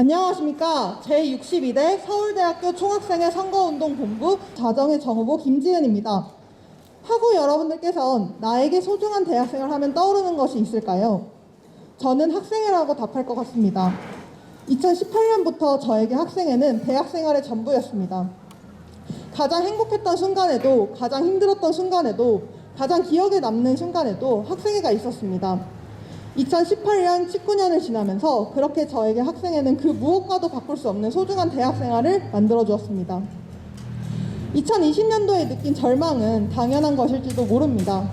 안녕하십니까. 제62대 서울대학교 총학생회 선거운동본부 자정의 정후보 김지은입니다. 하고 여러분들께선 나에게 소중한 대학생을 하면 떠오르는 것이 있을까요? 저는 학생회라고 답할 것 같습니다. 2018년부터 저에게 학생회는 대학생활의 전부였습니다. 가장 행복했던 순간에도, 가장 힘들었던 순간에도, 가장 기억에 남는 순간에도 학생회가 있었습니다. 2018년, 19년을 지나면서 그렇게 저에게 학생회는 그 무엇과도 바꿀 수 없는 소중한 대학생활을 만들어 주었습니다. 2020년도에 느낀 절망은 당연한 것일지도 모릅니다.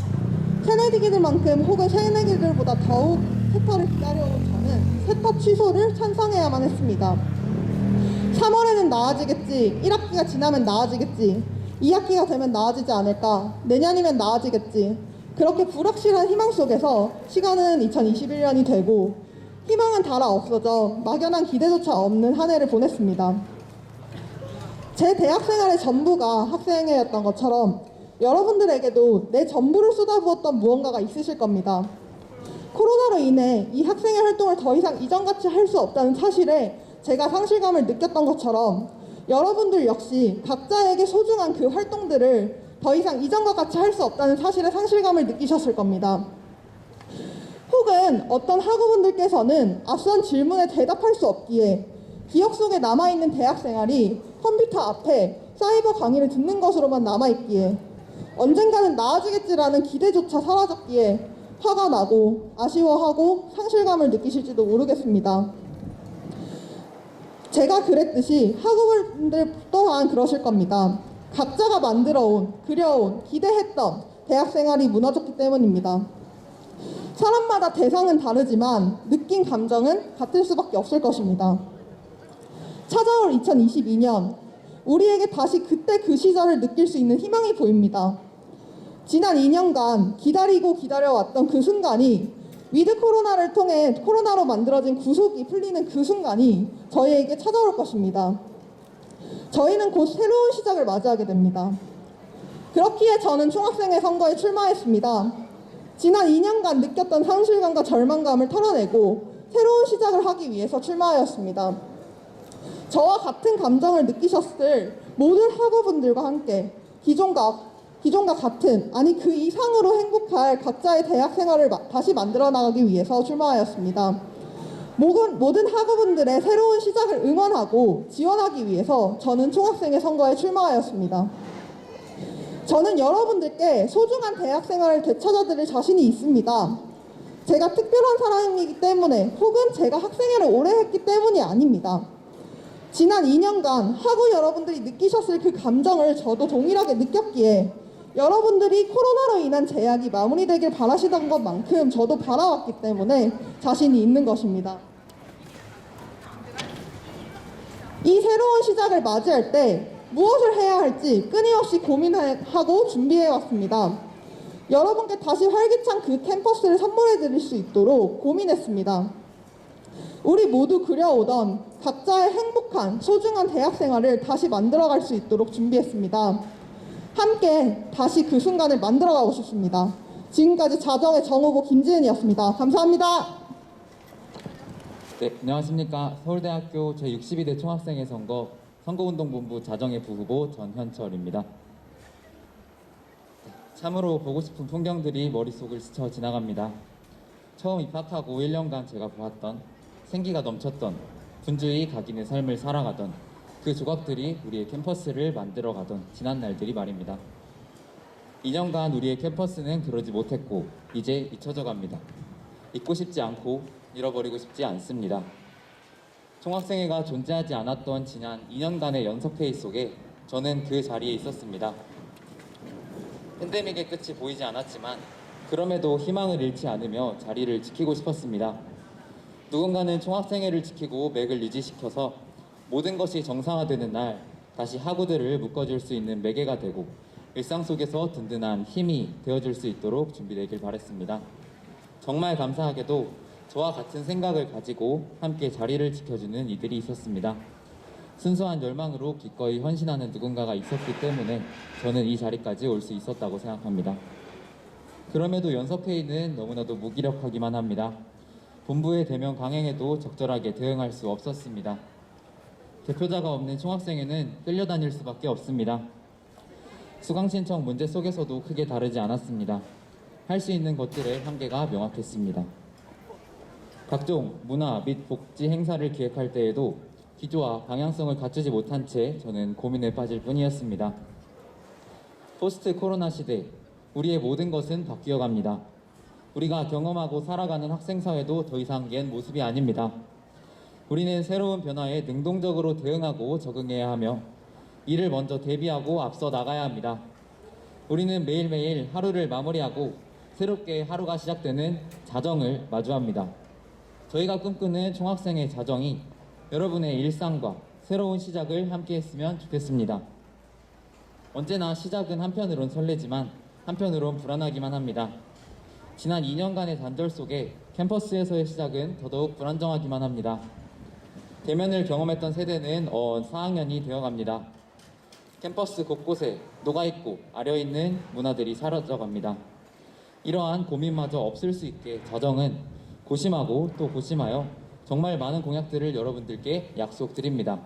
새내기들만큼 혹은 새내기들보다 더욱 세터를 기다려온 저는 세터 취소를 찬성해야만 했습니다. 3월에는 나아지겠지, 1학기가 지나면 나아지겠지, 2학기가 되면 나아지지 않을까, 내년이면 나아지겠지, 그렇게 불확실한 희망 속에서 시간은 2021년이 되고 희망은 달아 없어져 막연한 기대조차 없는 한 해를 보냈습니다. 제 대학생활의 전부가 학생회였던 것처럼 여러분들에게도 내 전부를 쏟아부었던 무언가가 있으실 겁니다. 코로나로 인해 이 학생회 활동을 더 이상 이전같이 할 수 없다는 사실에 제가 상실감을 느꼈던 것처럼 여러분들 역시 각자에게 소중한 그 활동들을 더 이상 이전과 같이 할 수 없다는 사실에 상실감을 느끼셨을 겁니다. 혹은 어떤 학우분들께서는 앞선 질문에 대답할 수 없기에 기억 속에 남아있는 대학생활이 컴퓨터 앞에 사이버 강의를 듣는 것으로만 남아있기에 언젠가는 나아지겠지라는 기대조차 사라졌기에 화가 나고 아쉬워하고 상실감을 느끼실지도 모르겠습니다. 제가 그랬듯이 학우분들 또한 그러실 겁니다. 각자가 만들어온, 그려온, 기대했던 대학생활이 무너졌기 때문입니다. 사람마다 대상은 다르지만 느낀 감정은 같을 수밖에 없을 것입니다. 찾아올 2022년, 우리에게 다시 그때 그 시절을 느낄 수 있는 희망이 보입니다. 지난 2년간 기다리고 기다려왔던 그 순간이 위드 코로나를 통해 코로나로 만들어진 구속이 풀리는 그 순간이 저희에게 찾아올 것입니다. 저희는 곧 새로운 시작을 맞이하게 됩니다. 그렇기에 저는 총학생회 선거에 출마했습니다. 지난 2년간 느꼈던 상실감과 절망감을 털어내고 새로운 시작을 하기 위해서 출마하였습니다. 저와 같은 감정을 느끼셨을 모든 학우분들과 함께 기존과 같은, 아니 그 이상으로 행복할 각자의 대학생활을 다시 만들어 나가기 위해서 출마하였습니다. 모든 학우분들의 새로운 시작을 응원하고 지원하기 위해서 저는 총학생회 선거에 출마하였습니다. 저는 여러분들께 소중한 대학생활을 되찾아드릴 자신이 있습니다. 제가 특별한 사람이기 때문에 혹은 제가 학생회를 오래 했기 때문이 아닙니다. 지난 2년간 학우 여러분들이 느끼셨을 그 감정을 저도 동일하게 느꼈기에 여러분들이 코로나로 인한 제약이 마무리되길 바라시던 것만큼 저도 바라왔기 때문에 자신이 있는 것입니다. 이 새로운 시작을 맞이할 때 무엇을 해야 할지 끊임없이 고민하고 준비해왔습니다. 여러분께 다시 활기찬 그 캠퍼스를 선물해 드릴 수 있도록 고민했습니다. 우리 모두 그려오던 각자의 행복한 소중한 대학생활을 다시 만들어갈 수 있도록 준비했습니다. 함께 다시 그 순간을 만들어가고 싶습니다. 지금까지 자정의 정후보 김지은이었습니다. 감사합니다. 네, 안녕하십니까. 서울대학교 제62대 총학생회 선거운동본부 자정의 부후보 전현철입니다. 참으로 보고 싶은 풍경들이 머릿속을 스쳐 지나갑니다. 처음 입학하고 1년간 제가 보았던 생기가 넘쳤던 분주히 각인의 삶을 살아가던 그 조각들이 우리의 캠퍼스를 만들어가던 지난 날들이 말입니다. 2년간 우리의 캠퍼스는 그러지 못했고 이제 잊혀져 갑니다. 잊고 싶지 않고 잃어버리고 싶지 않습니다. 총학생회가 존재하지 않았던 지난 2년간의 연석회의 속에 저는 그 자리에 있었습니다. 팬데믹의 끝이 보이지 않았지만 그럼에도 희망을 잃지 않으며 자리를 지키고 싶었습니다. 누군가는 총학생회를 지키고 맥을 유지시켜서 모든 것이 정상화되는 날 다시 학우들을 묶어줄 수 있는 매개가 되고 일상 속에서 든든한 힘이 되어줄 수 있도록 준비되길 바랬습니다. 정말 감사하게도 저와 같은 생각을 가지고 함께 자리를 지켜주는 이들이 있었습니다. 순수한 열망으로 기꺼이 헌신하는 누군가가 있었기 때문에 저는 이 자리까지 올 수 있었다고 생각합니다. 그럼에도 연석회의는 너무나도 무기력하기만 합니다. 본부의 대면 강행에도 적절하게 대응할 수 없었습니다. 대표자가 없는 총학생회는 끌려다닐 수밖에 없습니다. 수강 신청 문제 속에서도 크게 다르지 않았습니다. 할 수 있는 것들의 한계가 명확했습니다. 각종 문화 및 복지 행사를 기획할 때에도 기조와 방향성을 갖추지 못한 채 저는 고민에 빠질 뿐이었습니다. 포스트 코로나 시대, 우리의 모든 것은 바뀌어갑니다. 우리가 경험하고 살아가는 학생사회도 더 이상 옛 모습이 아닙니다. 우리는 새로운 변화에 능동적으로 대응하고 적응해야 하며 이를 먼저 대비하고 앞서 나가야 합니다. 우리는 매일매일 하루를 마무리하고 새롭게 하루가 시작되는 자정을 마주합니다. 저희가 꿈꾸는 총학생의 자정이 여러분의 일상과 새로운 시작을 함께 했으면 좋겠습니다. 언제나 시작은 한편으론 설레지만 한편으론 불안하기만 합니다. 지난 2년간의 단절 속에 캠퍼스에서의 시작은 더더욱 불안정하기만 합니다. 대면을 경험했던 세대는 4학년이 되어갑니다. 캠퍼스 곳곳에 녹아있고 아려있는 문화들이 사라져갑니다. 이러한 고민마저 없을 수 있게 자정은 고심하고 또 고심하여 정말 많은 공약들을 여러분들께 약속드립니다.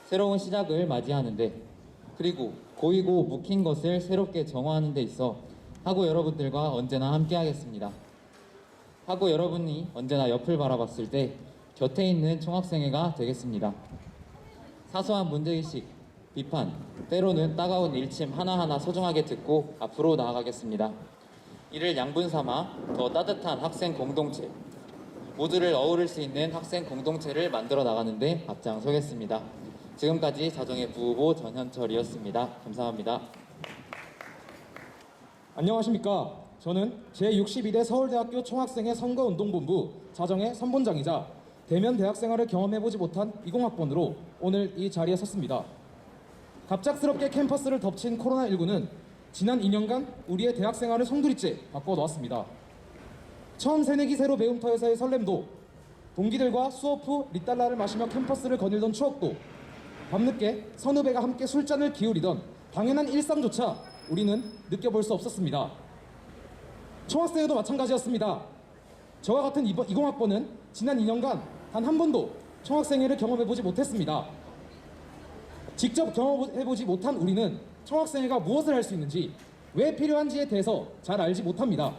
새로운 시작을 맞이하는데 그리고 고이고 묵힌 것을 새롭게 정화하는 데 있어 하고 여러분들과 언제나 함께하겠습니다. 하고 여러분이 언제나 옆을 바라봤을 때 곁에 있는 총학생회가 되겠습니다. 사소한 문제의식, 비판, 때로는 따가운 일침 하나하나 소중하게 듣고 앞으로 나아가겠습니다. 이를 양분 삼아 더 따뜻한 학생 공동체, 모두를 어우를 수 있는 학생 공동체를 만들어 나가는데 앞장서겠습니다. 지금까지 자정의 부후보 전현철이었습니다. 감사합니다. 안녕하십니까. 저는 제62대 서울대학교 총학생회 선거운동본부 자정의 선본장이자 대면 대학생활을 경험해보지 못한 20학번으로 오늘 이 자리에 섰습니다. 갑작스럽게 캠퍼스를 덮친 코로나19는 지난 2년간 우리의 대학생활을 송두리째 바꿔놓았습니다. 처음 새내기 새로 배움터에서의 설렘도, 동기들과 수업 후 리달라를 마시며 캠퍼스를 거닐던 추억도, 밤늦게 선후배가 함께 술잔을 기울이던 당연한 일상조차 우리는 느껴볼 수 없었습니다. 총학생회도 마찬가지였습니다. 저와 같은 20학번은 지난 2년간 단 한 번도 총학생회를 경험해보지 못했습니다. 직접 경험해보지 못한 우리는 총학생회가 무엇을 할 수 있는지, 왜 필요한지에 대해서 잘 알지 못합니다.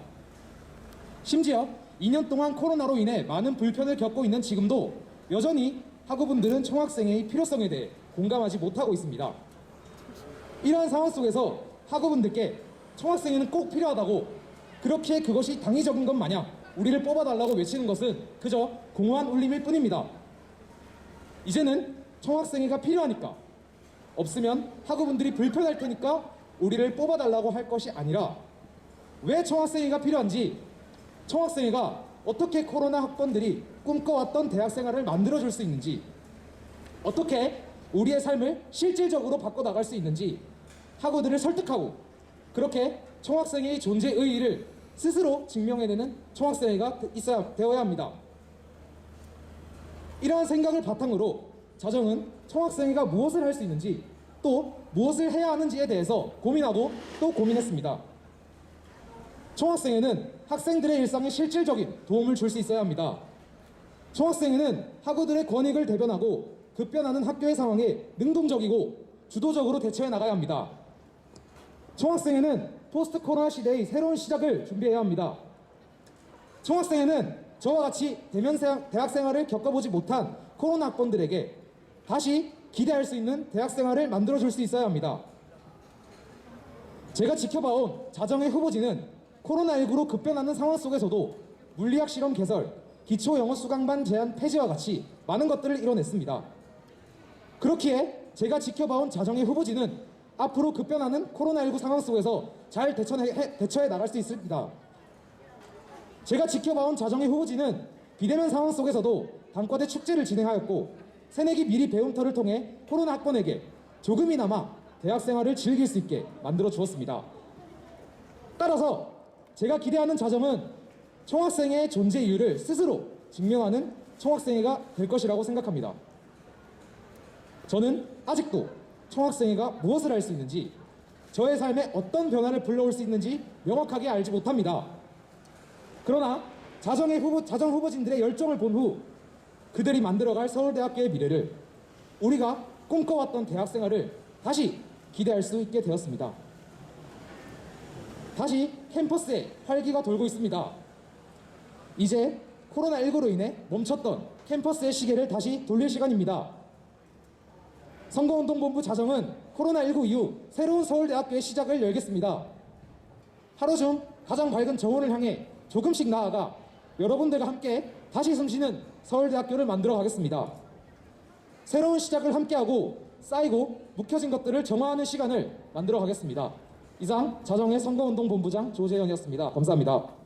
심지어 2년 동안 코로나로 인해 많은 불편을 겪고 있는 지금도 여전히 학우분들은 총학생회의 필요성에 대해 공감하지 못하고 있습니다. 이러한 상황 속에서 학우분들께 총학생회는 꼭 필요하다고, 그렇게 그것이 당위적인 것 마냥 우리를 뽑아달라고 외치는 것은 그저 공허한 울림일 뿐입니다. 이제는 총학생회가 필요하니까, 없으면 학우분들이 불편할 테니까 우리를 뽑아달라고 할 것이 아니라, 왜 총학생회가 필요한지, 총학생회가 어떻게 코로나 학번들이 꿈꿔왔던 대학생활을 만들어줄 수 있는지, 어떻게 우리의 삶을 실질적으로 바꿔나갈 수 있는지 학우들을 설득하고, 그렇게 총학생회의 존재 의의를 스스로 증명해내는 총학생회가 되어야 합니다. 이러한 생각을 바탕으로 자정은 총학생회가 무엇을 할 수 있는지, 또 무엇을 해야 하는지에 대해서 고민하고 또 고민했습니다. 총학생회는 학생들의 일상에 실질적인 도움을 줄 수 있어야 합니다. 총학생회는 학우들의 권익을 대변하고 급변하는 학교의 상황에 능동적이고 주도적으로 대처해 나가야 합니다. 총학생회는 포스트 코로나 시대의 새로운 시작을 준비해야 합니다. 총학생회는 저와 같이 대면 대학생활을 겪어보지 못한 코로나 학번들에게 다시 기대할 수 있는 대학생활을 만들어줄 수 있어야 합니다. 제가 지켜봐온 자정의 후보지는 코로나19로 급변하는 상황 속에서도 물리학 실험 개설, 기초 영어 수강반 제한 폐지와 같이 많은 것들을 이뤄냈습니다. 그렇기에 제가 지켜봐온 자정의 후보지는 앞으로 급변하는 코로나19 상황 속에서 잘 대처해 나갈 수 있습니다. 제가 지켜봐온 자정의 후보지는 비대면 상황 속에서도 단과대 축제를 진행하였고, 새내기 미리 배움터를 통해 코로나 학번에게 조금이나마 대학생활을 즐길 수 있게 만들어 주었습니다. 따라서 제가 기대하는 자정은 총학생회의 존재 이유를 스스로 증명하는 총학생회가 될 것이라고 생각합니다. 저는 아직도 총학생회가 무엇을 할 수 있는지, 저의 삶에 어떤 변화를 불러올 수 있는지 명확하게 알지 못합니다. 그러나 자정 후보진들의 열정을 본 후 그들이 만들어갈 서울대학교의 미래를, 우리가 꿈꿔왔던 대학생활을 다시 기대할 수 있게 되었습니다. 다시 캠퍼스에 활기가 돌고 있습니다. 이제 코로나19로 인해 멈췄던 캠퍼스의 시계를 다시 돌릴 시간입니다. 선거운동본부 자정은 코로나19 이후 새로운 서울대학교의 시작을 열겠습니다. 하루 중 가장 밝은 정오를 향해 조금씩 나아가 여러분들과 함께 다시 숨쉬는 서울대학교를 만들어 가겠습니다. 새로운 시작을 함께하고 쌓이고 묵혀진 것들을 정화하는 시간을 만들어 가겠습니다. 이상 자정의 선거운동본부장 조재현이었습니다. 감사합니다.